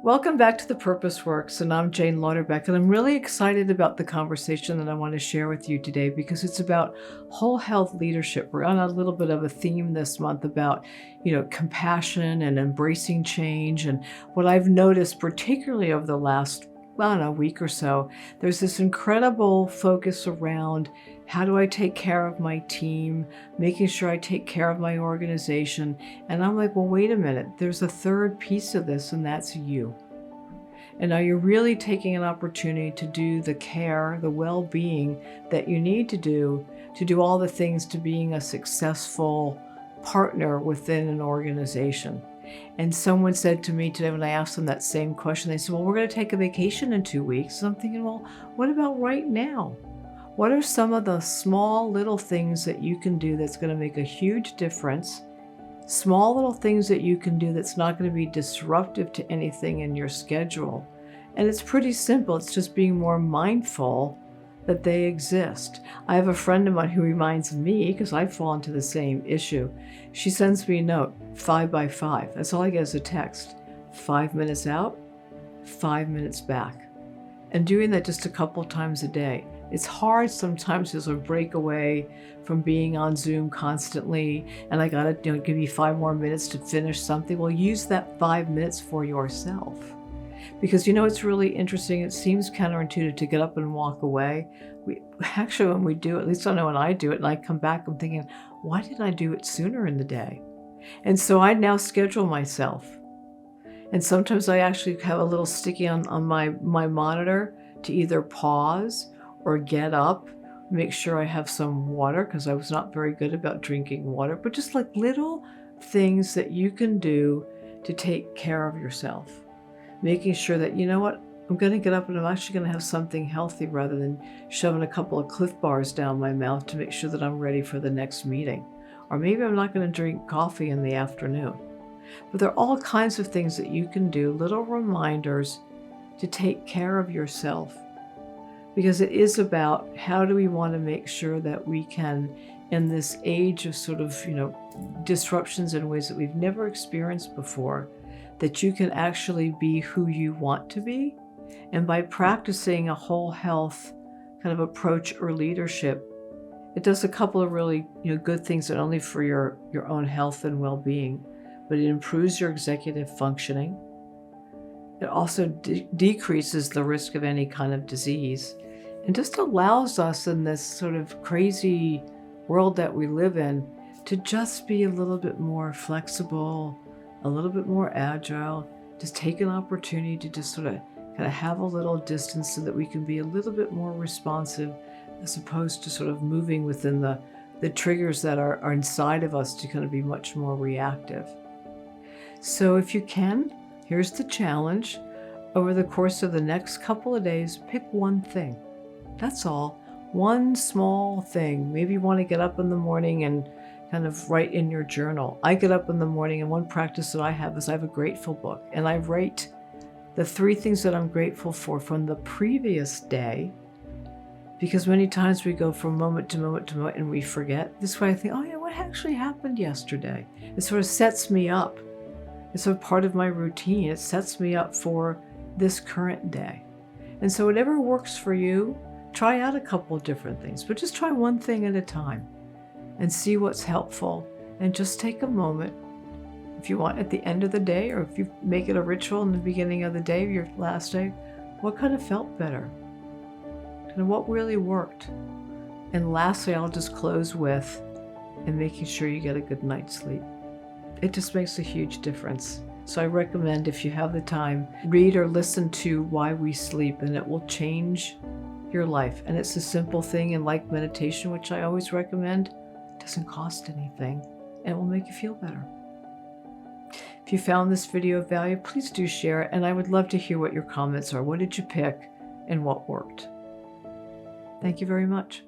Welcome back to The Purpose Works, and I'm Jane Lauderbeck, and I'm really excited about the conversation that I want to share with you today because it's about whole health leadership. We're on a little bit of a theme this month about, compassion and embracing change. And what I've noticed, particularly over the last, well, I don't know, week or so, there's this incredible focus around how do I take care of my team, making sure I take care of my organization. And I'm like, well, wait a minute, there's a third piece of this, and that's you. And are you really taking an opportunity to do the care, the well-being that you need to do all the things to being a successful partner within an organization? And someone said to me today when I asked them that same question, they said, well, we're going to take a vacation in 2 weeks. And I'm thinking, well, what about right now? What are some of the small little things that you can do that's going to make a huge difference? Small little things that you can do that's not going to be disruptive to anything in your schedule. And it's pretty simple. It's just being more mindful that they exist. I have a friend of mine who reminds me, because I fall into the same issue. She sends me a note, 5 by 5. That's all I get is a text. 5 minutes out, 5 minutes back. And doing that just a couple times a day. It's hard sometimes to sort of break away from being on Zoom constantly, and I gotta give you 5 more minutes to finish something. Well, use that 5 minutes for yourself. Because it's really interesting. It seems counterintuitive to get up and walk away. We actually, when we do it, at least I know when I do it, and I come back, I'm thinking, why didn't I do it sooner in the day? And so I now schedule myself. And sometimes I actually have a little sticky on my monitor to either pause or get up, make sure I have some water, because I was not very good about drinking water, but just like little things that you can do to take care of yourself. Making sure that, I'm going to get up and I'm actually going to have something healthy rather than shoving a couple of Cliff Bars down my mouth to make sure that I'm ready for the next meeting. Or maybe I'm not going to drink coffee in the afternoon. But there are all kinds of things that you can do, little reminders to take care of yourself. Because it is about how do we want to make sure that we can, in this age of sort of, disruptions in ways that we've never experienced before, that you can actually be who you want to be. And by practicing a whole health kind of approach or leadership, it does a couple of really good things, not only for your own health and well-being, but it improves your executive functioning. It also decreases the risk of any kind of disease, and just allows us in this sort of crazy world that we live in to just be a little bit more flexible, a little bit more agile, just take an opportunity to just sort of kind of have a little distance so that we can be a little bit more responsive, as opposed to sort of moving within the triggers that are inside of us to kind of be much more reactive. So if you can, here's the challenge. Over the course of the next couple of days, pick one thing. That's all. One small thing. Maybe you want to get up in the morning and kind of write in your journal. I get up in the morning, and one practice that I have is I have a grateful book, and I write the 3 things that I'm grateful for from the previous day, because many times we go from moment to moment to moment and we forget. This way I think, oh yeah, what actually happened yesterday? It sort of sets me up. It's a part of my routine. It sets me up for this current day. And so whatever works for you, try out a couple of different things, but just try one thing at a time and see what's helpful. And just take a moment, if you want, at the end of the day, or if you make it a ritual in the beginning of the day, your last day, what kind of felt better? And what really worked? And lastly, I'll just close with, and making sure you get a good night's sleep. It just makes a huge difference. So I recommend, if you have the time, read or listen to Why We Sleep, and it will change your life. And it's a simple thing, and like meditation, which I always recommend, it doesn't cost anything, and it will make you feel better. If you found this video of value, please do share it, and I would love to hear what your comments are. What did you pick and what worked? Thank you very much.